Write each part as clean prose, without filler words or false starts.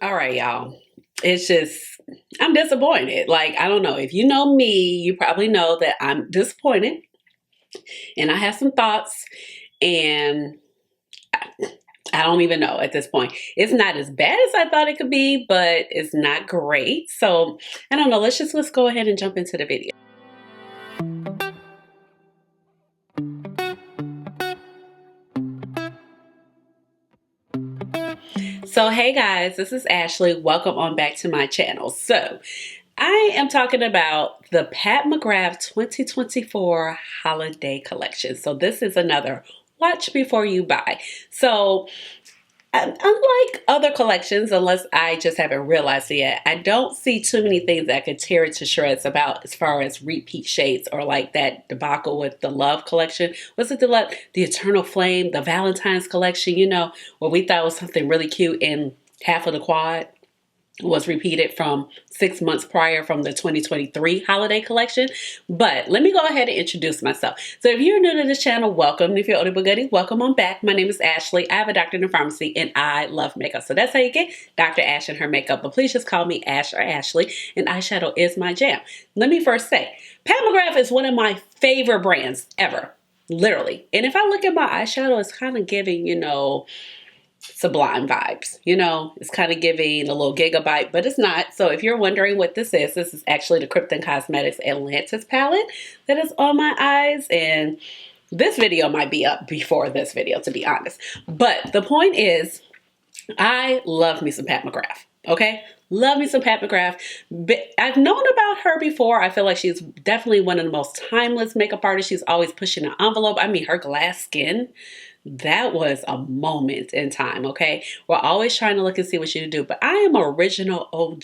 All right, y'all. It's just, I'm disappointed. Like, I don't know. If you know me, you probably know that I'm disappointed and I have some thoughts, and I don't even know at this point. It's not as bad as I thought it could be, but it's not great. So, I don't know. Let's go ahead and jump into the video. So, hey guys, this is Ashley. Welcome on back to my channel. So, I am talking about the Pat McGrath 2024 Holiday Collection. So, this is another watch before you buy. So, unlike other collections, unless I just haven't realized it yet, I don't see too many things that could tear it to shreds about as far as repeat shades or like that debacle with the Love collection. Was it the Love, the Eternal Flame, the Valentine's collection, where we thought was something really cute and half of the quad was repeated from 6 months prior from the 2023 holiday collection. But let me go ahead and introduce myself. So if you're new to this channel, welcome. If you're older but goodie, welcome on back. My name is Ashley. I have a doctorate in pharmacy and I love makeup. So that's how you get Dr. Ash and her makeup. But please just call me Ash or Ashley, and eyeshadow is my jam. Let me first say, Pat McGrath is one of my favorite brands ever. Literally. And if I look at my eyeshadow, it's kind of giving, Sublime vibes. It's kind of giving a little Gigabyte, but it's not. So if you're wondering what this is actually the Krypton Cosmetics Atlantis palette that is on my eyes. And this video might be up before this video, to be honest. But the point is, I love me some Pat McGrath. Okay? Love me some Pat McGrath. But I've known about her before. I feel like she's definitely one of the most timeless makeup artists. She's always pushing an envelope. I mean, her glass skin, that was a moment in time, okay? We're always trying to look and see what you do, but I am an original OG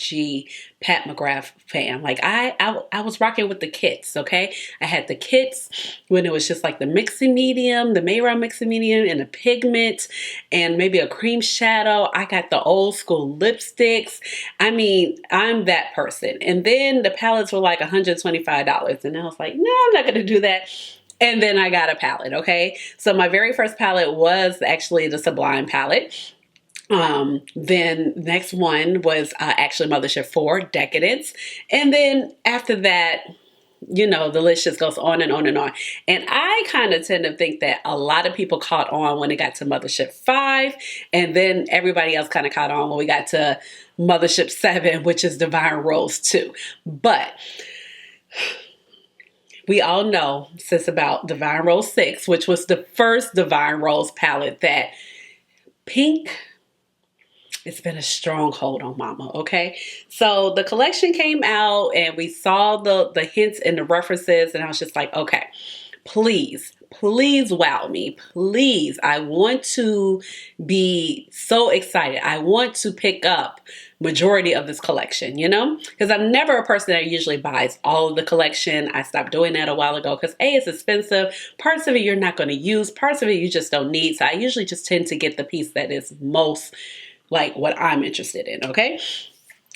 Pat McGrath fan. Like I was rocking with the kits, okay? I had the kits when it was just like the mixing medium, the Mayround mixing medium, and a pigment, and maybe a cream shadow. I got the old school lipsticks. I mean, I'm that person. And then the palettes were like $125, and I was like, no, I'm not gonna do that. And then I got a palette, okay? So my very first palette was actually the Sublime palette. Then next one was actually Mothership 4, Decadence. And then after that, the list just goes on and on and on. And I kind of tend to think that a lot of people caught on when it got to Mothership 5. And then everybody else kind of caught on when we got to Mothership 7, which is Divine Rose 2. But we all know since about Divine Rose 6, which was the first Divine Rose palette, that pink, it's been a stronghold on mama, okay? So the collection came out and we saw the hints and the references, and I was just like, okay, please wow me. Please. I want to be so excited. I want to pick up majority of this collection, because I'm never a person that usually buys all of the collection. I stopped doing that a while ago because A, it's expensive. Parts of it you're not going to use. Parts of it you just don't need. So I usually just tend to get the piece that is most like what I'm interested in, okay?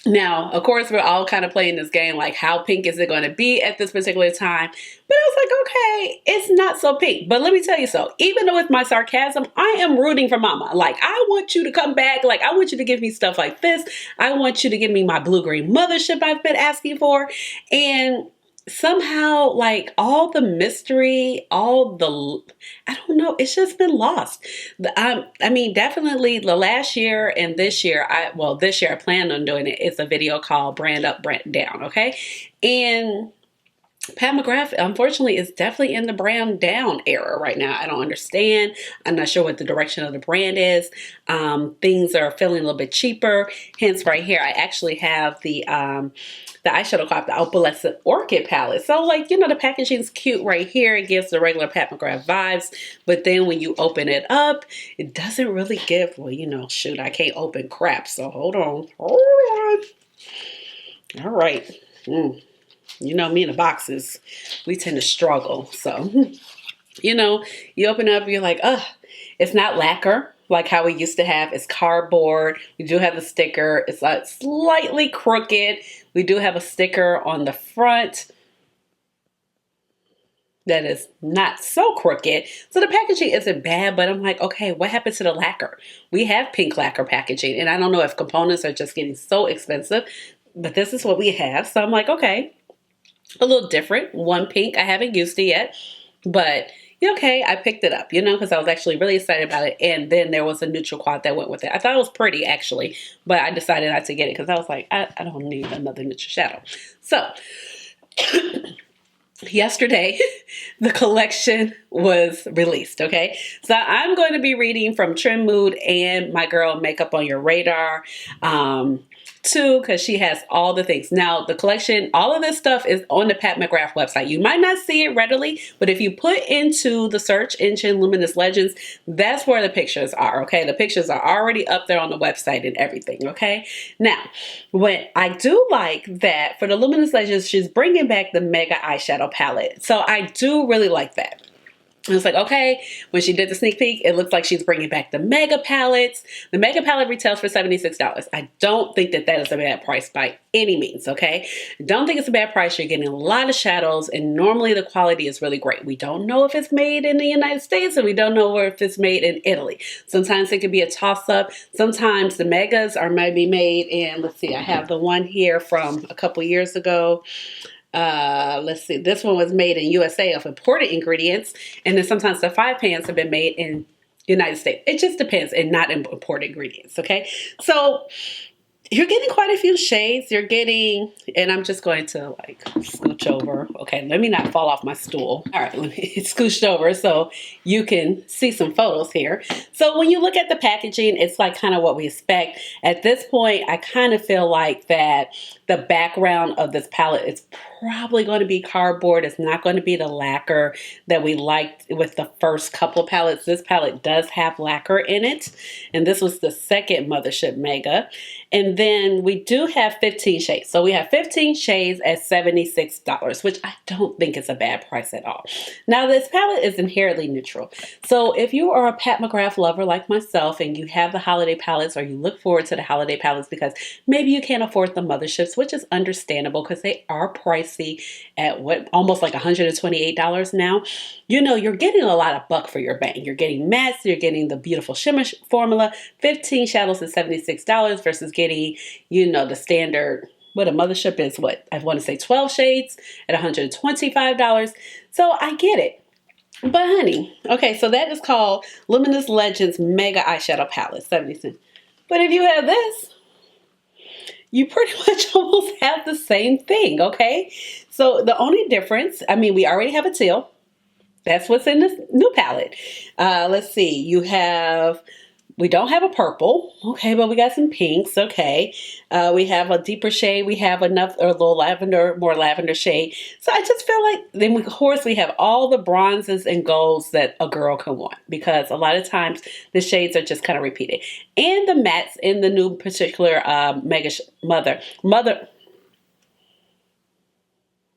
Now, of course, we're all kind of playing this game, like how pink is it going to be at this particular time? But I was like, okay, it's not so pink. But let me tell you so, even though with my sarcasm, I am rooting for mama. Like, I want you to come back. Like, I want you to give me stuff like this. I want you to give me my blue-green mothership I've been asking for. And somehow, like, all the mystery, I don't know, it's just been lost. I mean, definitely the last year and this year, this year I plan on doing it. It's a video called Brand Up, Brand Down, okay? And Pat McGrath, unfortunately, is definitely in the brand down era right now. I don't understand. I'm not sure what the direction of the brand is. Things are feeling a little bit cheaper. Hence, right here, I actually have the eyeshadow cloth, the Opalescent Orchid palette. So, like, the packaging's cute right here. It gives the regular Pat McGrath vibes. But then when you open it up, it doesn't really give, well, shoot, I can't open crap. So, hold on. All right. You know, me and the boxes, we tend to struggle. So, you open up, you're like, ugh, it's not lacquer like how we used to have. It's cardboard. We do have the sticker. It's like slightly crooked. We do have a sticker on the front. that is not so crooked. So the packaging isn't bad, but I'm like, okay, what happened to the lacquer? We have pink lacquer packaging, and I don't know if components are just getting so expensive, but this is what we have. So I'm like, okay, a little different. One pink, I haven't used it yet, but okay, I picked it up, because I was actually really excited about it. And then there was a neutral quad that went with it. I thought it was pretty, actually, but I decided not to get it because I was like, I don't need another neutral shadow. So yesterday, the collection was released, okay? So I'm going to be reading from Trim Mood and my girl Makeup on Your Radar, too, because she has all the things. Now, the collection, all of this stuff is on the Pat McGrath website. You might not see it readily, but if you put into the search engine Luminous Legends, that's where the pictures are, okay? The pictures are already up there on the website and everything, okay? Now, what I do like that for the Luminous Legends, she's bringing back the Mega Eyeshadow palette. So I do really like that. I was like, okay, when she did the sneak peek, it looks like she's bringing back the Mega palettes. The Mega palette retails for $76. I don't think that that is a bad price by any means, okay? Don't think it's a bad price. You're getting a lot of shadows, and normally the quality is really great. We don't know if it's made in the United States, and we don't know if it's made in Italy. Sometimes it could be a toss-up. Sometimes the Megas are maybe made in, let's see, I have the one here from a couple years ago. Let's see, this one was made in USA of imported ingredients, and then sometimes the 5 pans have been made in United States. It just depends, and not imported ingredients, okay? So you're getting quite a few shades. You're getting, and I'm just going to like scooch over. Okay, let me not fall off my stool. All right, let me scooched over so you can see some photos here. So when you look at the packaging, it's like kind of what we expect. At this point, I kind of feel like that the background of this palette is probably going to be cardboard. It's not going to be the lacquer that we liked with the first couple of palettes. This palette does have lacquer in it, and this was the second Mothership Mega. And then we do have 15 shades. So we have 15 shades at $76, which I don't think is a bad price at all. Now, this palette is inherently neutral. So if you are a Pat McGrath lover like myself and you have the holiday palettes, or you look forward to the holiday palettes because maybe you can't afford the Motherships, which is understandable because they are pricey at what, almost like $128 now. You're getting a lot of buck for your bang. You're getting mattes, you're getting the beautiful shimmer formula, 15 shadows at $76 versus getting, the standard, what a Mothership is, what I want to say 12 shades at $125. So I get it. But honey, okay, so that is called Luminous Legends Mega Eyeshadow Palette, 70 cents. But if you have this, you pretty much almost have the same thing, okay? So the only difference, we already have a teal. That's what's in this new palette. Let's see, we don't have a purple, okay, but we got some pinks, okay. We have a deeper shade. We have a little lavender, more lavender shade. So I just feel like, then of course we have all the bronzes and golds that a girl can want, because a lot of times the shades are just kind of repeated. And the mattes in the new particular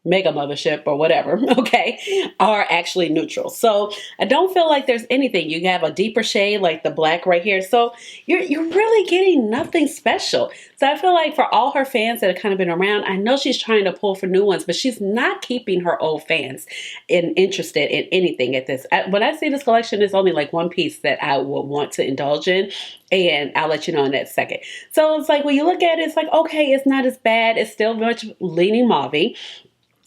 Mega Mothership or whatever, okay, are actually neutral. So I don't feel like there's anything. You have a deeper shade like the black right here. So you're really getting nothing special. So I feel like for all her fans that have kind of been around, I know she's trying to pull for new ones, but she's not keeping her old fans interested in anything at this. When I see this collection, it's only like one piece that I will want to indulge in. And I'll let you know in that second. So it's like, when you look at it, it's like, okay, it's not as bad. It's still much leaning mauve.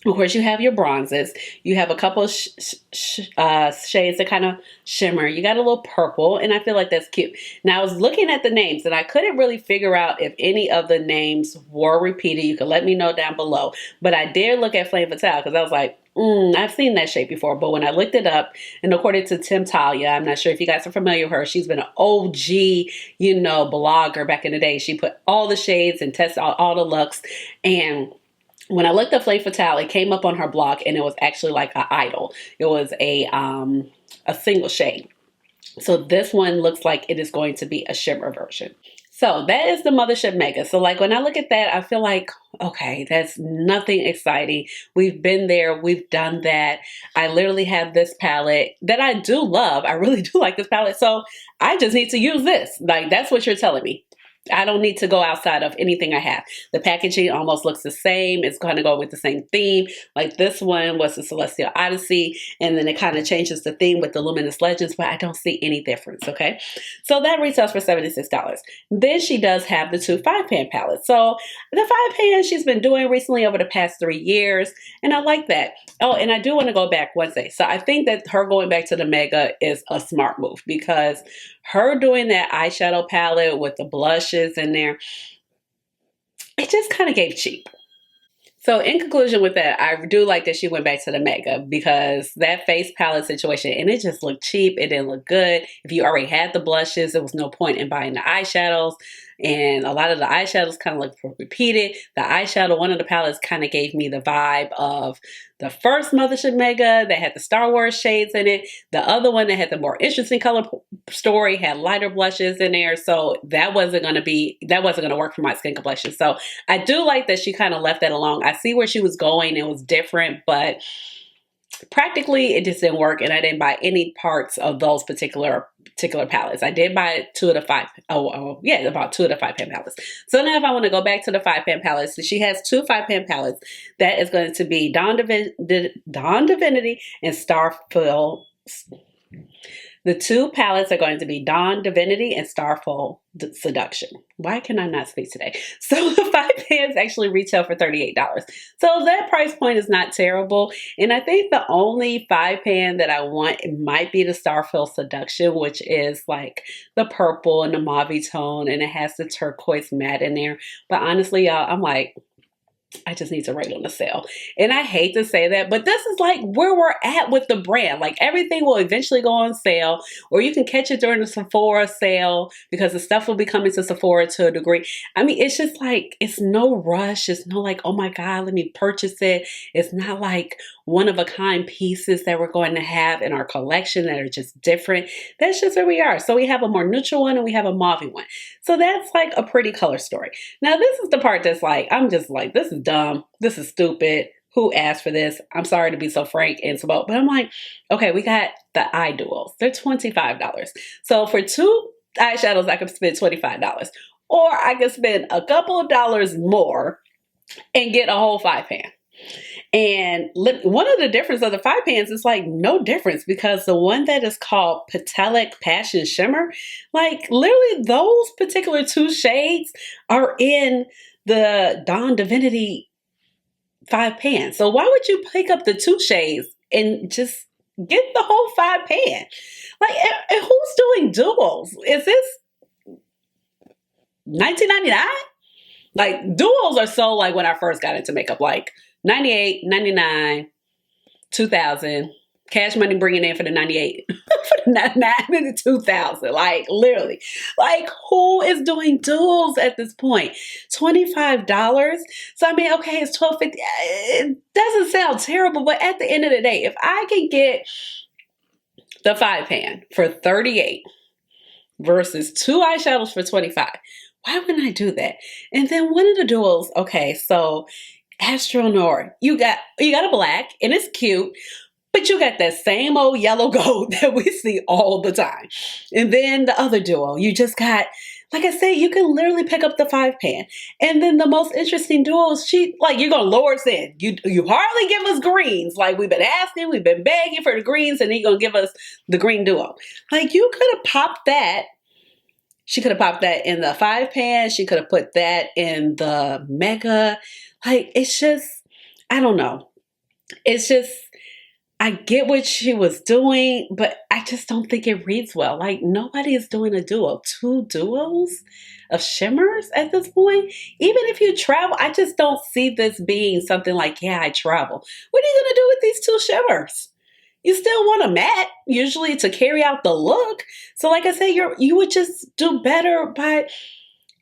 Of course, you have your bronzes. You have a couple of shades that kind of shimmer. You got a little purple, and I feel like that's cute. Now, I was looking at the names, and I couldn't really figure out if any of the names were repeated. You can let me know down below. But I dare look at Flame Fatale because I was like, I've seen that shade before. But when I looked it up, and according to Tim Talia, I'm not sure if you guys are familiar with her. She's been an OG, blogger back in the day. She put all the shades and tested all the looks. And when I looked up Flame Fatale, it came up on her blog, and it was actually like an idol. It was a single shade. So this one looks like it is going to be a shimmer version. So that is the Mothership Mega. So like when I look at that, I feel like, okay, that's nothing exciting. We've been there. We've done that. I literally have this palette that I do love. I really do like this palette. So I just need to use this. Like, that's what you're telling me. I don't need to go outside of anything I have. The packaging almost looks the same. It's going to go with the same theme. Like this one was the Celestial Odyssey, and then it kind of changes the theme with the Luminous Legends, but I don't see any difference, okay? So that retails for $76. Then she does have the two 5-pan palettes. So the 5-pan she's been doing recently over the past 3 years, and I like that. Oh, and I do want to go back one day. So I think that her going back to the Mega is a smart move, because her doing that eyeshadow palette with the blushes in there, it just kind of gave cheap. So in conclusion with that, I do like that she went back to the Mega, because that face palette situation, and it just looked cheap. It didn't look good. If you already had the blushes, there was no point in buying the eyeshadows. And a lot of the eyeshadows kind of look repeated. The eyeshadow, one of the palettes kind of gave me the vibe of the first Mothership Mega that had the Star Wars shades in it. The other one that had the more interesting color story had lighter blushes in there. So that wasn't going to work for my skin complexion. So I do like that she kind of left that alone. I see where she was going. It was different, but practically it just didn't work, and I didn't buy any parts of those particular palettes. I did buy about 2 of the 5-pan palettes. So now if I want to go back to the 5-pan palettes, she has 2 5-pan palettes. That is going to be Dawn Divinity and Starfall. The 2 palettes are going to be Dawn Divinity and Starfall Seduction. Why can I not speak today? So the 5 pans actually retail for $38. So that price point is not terrible. And I think the only 5-pan that I want, it might be the Starfall Seduction, which is like the purple and the mauve tone, and it has the turquoise matte in there. But honestly, y'all, I'm like, I just need to write on the sale. And I hate to say that, but this is like where we're at with the brand. Like everything will eventually go on sale, or you can catch it during the Sephora sale, because the stuff will be coming to Sephora to a degree. I mean, it's just like, it's no rush. It's no like, oh my God, let me purchase it. It's not like one of a kind pieces that we're going to have in our collection that are just different. That's just where we are. So we have a more neutral one and we have a mauve one. So that's like a pretty color story. Now this is the part that's like, I'm just like, this is dumb. This is stupid. Who asked for this? I'm sorry to be so frank and so, but I'm like, okay, we got the eye duals. They're $25. So for 2 eyeshadows, I could spend $25, or I could spend a couple of dollars more and get a whole 5-pan. And one of the difference of the 5-pans is like no difference, because the one that is called Petalic Passion Shimmer, like literally those particular 2 shades are in the Dawn Divinity 5-pan. So why would you pick up the 2 shades and just get the whole 5-pan? Like, and who's doing duals? Is this $19.99? Like duals are so like when I first got into makeup, like $98, $99, $2,000. Cash Money bringing in for the 98, for the 99 and the 2000. Like literally, like who is doing duals at this point? $25. So I mean, okay, it's $12.50. It doesn't sound terrible, but at the end of the day, if I can get the 5-pan for $38 versus 2 eyeshadows for $25, why wouldn't I do that? And then one of the duals, okay, so Astro Noir, you got a black and it's cute, but you got that same old yellow gold that we see all the time. And then the other duo, you just got, like I said, you can literally pick up the 5-pan. And then the most interesting duo is you're going to lower us in. You hardly give us greens. Like we've been asking, we've been begging for the greens, and then you're going to give us the green duo. Like you could have popped that. She could have popped that in the 5-pan. She could have put that in the Mega. Like, it's just, I don't know. It's just, I get what she was doing, but I just don't think it reads well. Like, nobody is doing a duo. 2 duos of shimmers at this point. Even if you travel, I just don't see this being something like, yeah, I travel. What are you going to do with these 2 shimmers? You still want a matte, usually, to carry out the look. So like I said, you would just do better by...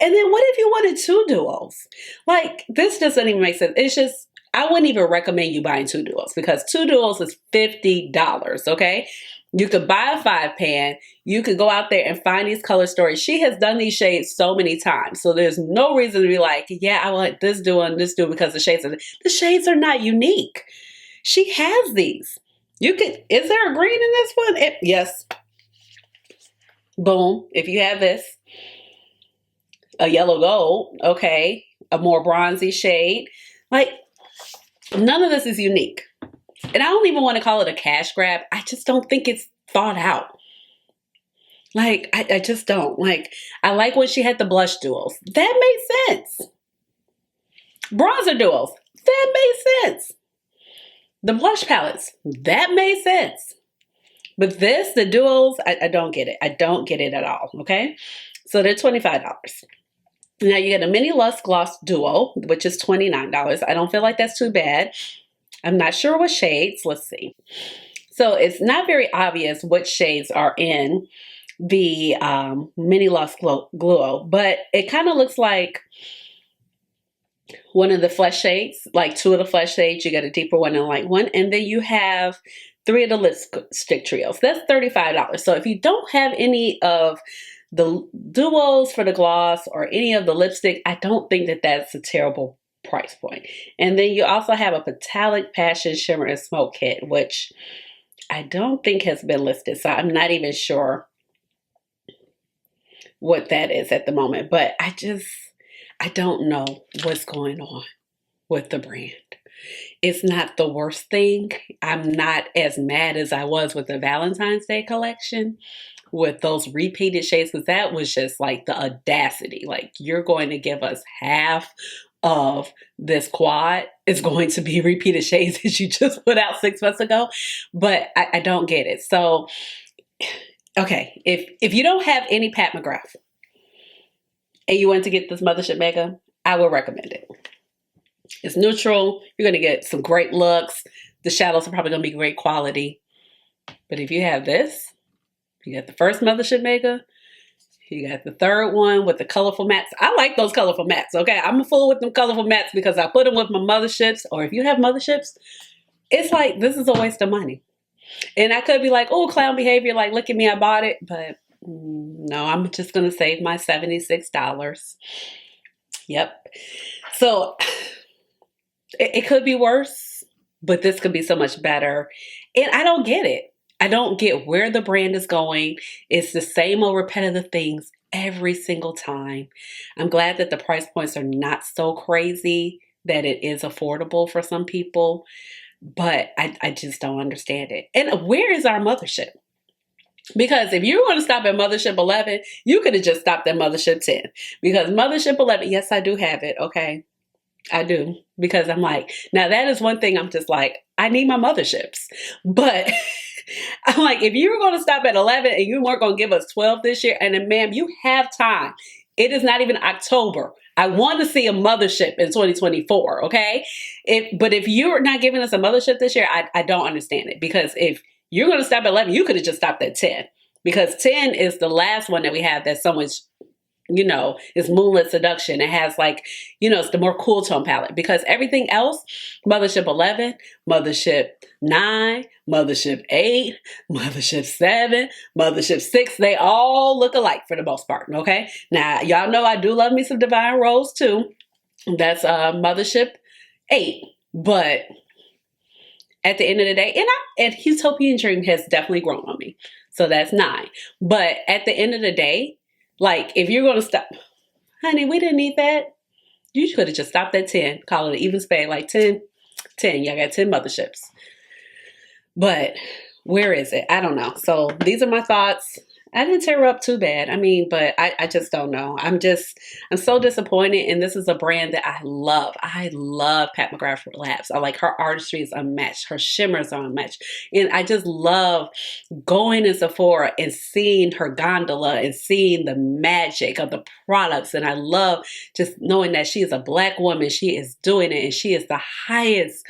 And then what if you wanted 2 duos? Like, this just doesn't even make sense. It's just, I wouldn't even recommend you buying 2 duos, because 2 duos is $50, okay? You could buy a 5-pan. You could go out there and find these color stories. She has done these shades so many times. So there's no reason to be like, yeah, I want this duo and this duo, because the shades are not unique. She has these. Is there a green in this one? Yes. Boom. If you have this. a yellow gold, okay, a more bronzy shade. Like, none of this is unique. And I don't even want to call it a cash grab. I just don't think it's thought out. Like, I just don't. Like, I like when she had the blush duos. That made sense. Bronzer duos. That made sense. The blush palettes. That made sense. But this, the duos, I don't get it. I don't get it at all, okay? So they're $25. Now you get a Mini Luxe Gloss Duo, which is $29. I don't feel like that's too bad. I'm not sure what shades. Let's see. So it's not very obvious what shades are in the Mini Luxe Glow, but it kind of looks like one of the flesh shades, like two of the flesh shades. You got a deeper one and a light one. And then you have 3 of the lipstick trios. That's $35. So if you don't have any of the duos for the gloss or any of the lipstick, I don't think that that's a terrible price point. And then you also have a Metallic Passion Shimmer and Smoke Kit, which I don't think has been listed. So I'm not even sure what that is at the moment. But I don't know what's going on with the brand. It's not the worst thing. I'm not as mad as I was with the Valentine's Day collection with those repeated shades, because that was just like the audacity. Like, you're going to give us half of this quad is going to be repeated shades that you just put out 6 months ago. But I don't get it. So, okay, if you don't have any Pat McGrath and you want to get this Mothership Mega, I will recommend it. It's neutral. You're going to get some great looks. The shadows are probably going to be great quality. But if you have this, you got the first Mothership Mega, you got the third one with the colorful mattes. I like those colorful mattes, okay? I'm a fool with them colorful mattes because I put them with my Motherships, or if you have Motherships, it's like, this is a waste of money. And I could be like, oh, clown behavior, like, look at me, I bought it. But no, I'm just going to save my $76. Yep. So it could be worse, but this could be so much better. And I don't get it. I don't get where the brand is going. It's the same old repetitive things every single time. I'm glad that the price points are not so crazy that it is affordable for some people, but I just don't understand it. And where is our Mothership? Because if you were going to stop at Mothership 11, you could have just stopped at Mothership 10. Because Mothership 11, yes, I do have it, okay? I do. Because I'm like, now that is one thing I'm just like, I need my Motherships. But I'm like, if you were going to stop at 11 and you weren't going to give us 12 this year, and then, ma'am, you have time. It is not even October. I want to see a Mothership in 2024, okay? But if you're not giving us a Mothership this year, I don't understand it. Because if you're going to stop at 11, you could have just stopped at 10. Because 10 is the last one that we have that's so much, is Moonlit Seduction. It has like, it's the more cool tone palette. Because everything else, Mothership 11, Mothership 9, Mothership 8, Mothership 7, Mothership 6, they all look alike for the most part, okay? Now, y'all know I do love me some Divine Rose too. That's Mothership 8. But at the end of the day, and Utopian Dream has definitely grown on me. So that's 9. But at the end of the day, like, if you're going to stop, honey, we didn't need that. You could have just stopped at 10. Call it an even spade, like 10. Y'all got 10 Motherships. But where is it? I don't know. So these are my thoughts. I didn't tear up too bad. I mean, but I just don't know. I'm so disappointed. And this is a brand that I love. I love Pat McGrath Labs. I like her artistry is unmatched. Her shimmers are unmatched. And I just love going in Sephora and seeing her gondola and seeing the magic of the products. And I love just knowing that she is a Black woman. She is doing it. And she is the highest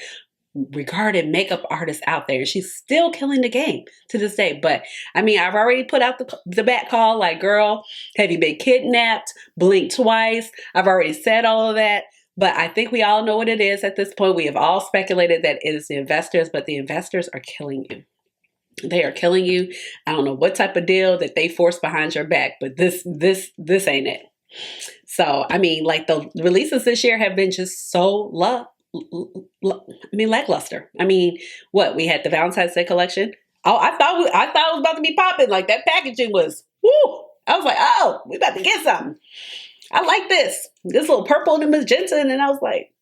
regarded makeup artist out there. She's still killing the game to this day. But I mean, I've already put out the back call, like, girl, have you been kidnapped? Blink twice. I've already said all of that. But I think we all know what it is at this point. We have all speculated that it is the investors, but the investors are killing you. They are killing you. I don't know what type of deal that they forced behind your back, but this ain't it. So, I mean, like, the releases this year have been just so lackluster. I mean, what, we had the Valentine's Day collection. Oh, I thought it was about to be popping. Like, that packaging was, woo! I was like, oh, we about to get something. I like this little purple and magenta. And then I was like,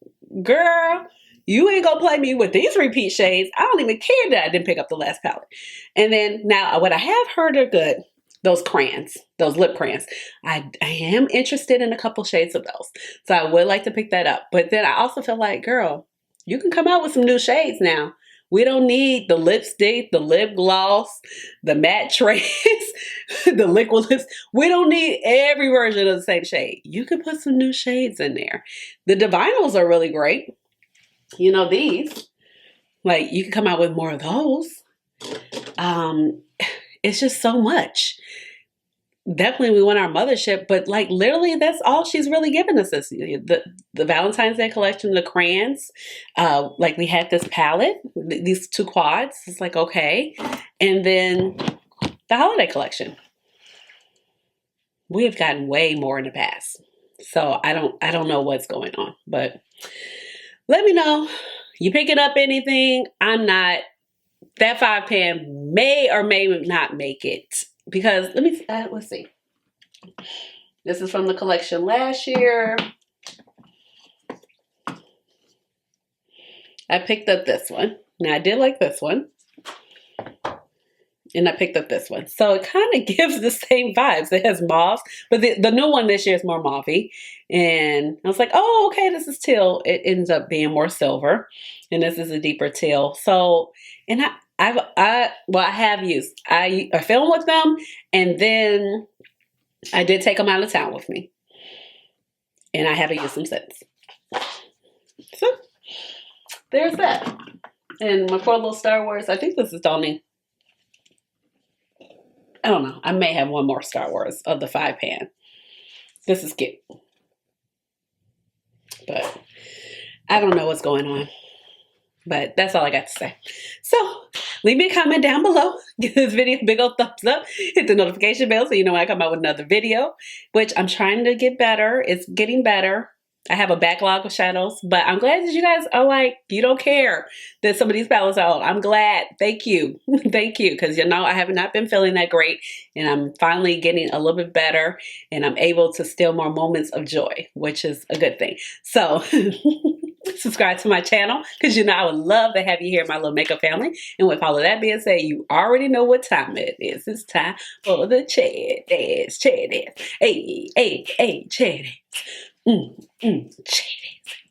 girl, you ain't gonna play me with these repeat shades. I don't even care that I didn't pick up the last palette. And then now what I have heard are good, those crayons, those lip crayons. I am interested in a couple shades of those. So I would like to pick that up. But then I also feel like, girl, you can come out with some new shades now. We don't need the lipstick, the lip gloss, the matte trace, the liquid lips. We don't need every version of the same shade. You can put some new shades in there. The divinals are really great. You know, these, like, you can come out with more of those. It's just so much. Definitely we want our mothership, but like literally that's all she's really given us is the Valentine's Day collection, the crayons. Like we had this palette, these 2 quads. It's like, okay. And then the holiday collection. We have gotten way more in the past. So I don't know what's going on, but let me know. You picking up anything? I'm not. That 5 pan may or may not make it. Because let's see. This is from the collection last year. I picked up this one. Now I did like this one. And I picked up this one. So it kind of gives the same vibes. It has mauve, but the new one this year is more mauvey. And I was like, oh, okay, this is teal. It ends up being more silver. And this is a deeper teal. So, and I have used, I filmed with them, and then I did take them out of town with me. And I haven't used them since. So, there's that. And my poor little Star Wars, I think this is only, I don't know, I may have one more Star Wars of the 5 pan. This is cute. But I don't know what's going on. But that's all I got to say. So leave me a comment down below. Give this video a big old thumbs up. Hit the notification bell so you know when I come out with another video, which I'm trying to get better. It's getting better. I have a backlog of shadows, but I'm glad that you guys are like, you don't care that some of these palettes are out. I'm glad. Thank you. Thank you. Because, you know, I have not been feeling that great, and I'm finally getting a little bit better, and I'm able to steal more moments of joy, which is a good thing. So subscribe to my channel because, you know, I would love to have you here in my little makeup family. And with all of that being said, you already know what time it is. It's time for the chat dance. Hey, hey, hey, chat dance.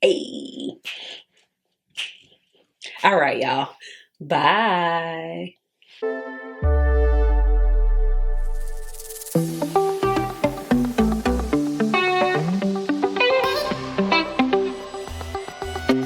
Hey. All right, y'all. Bye.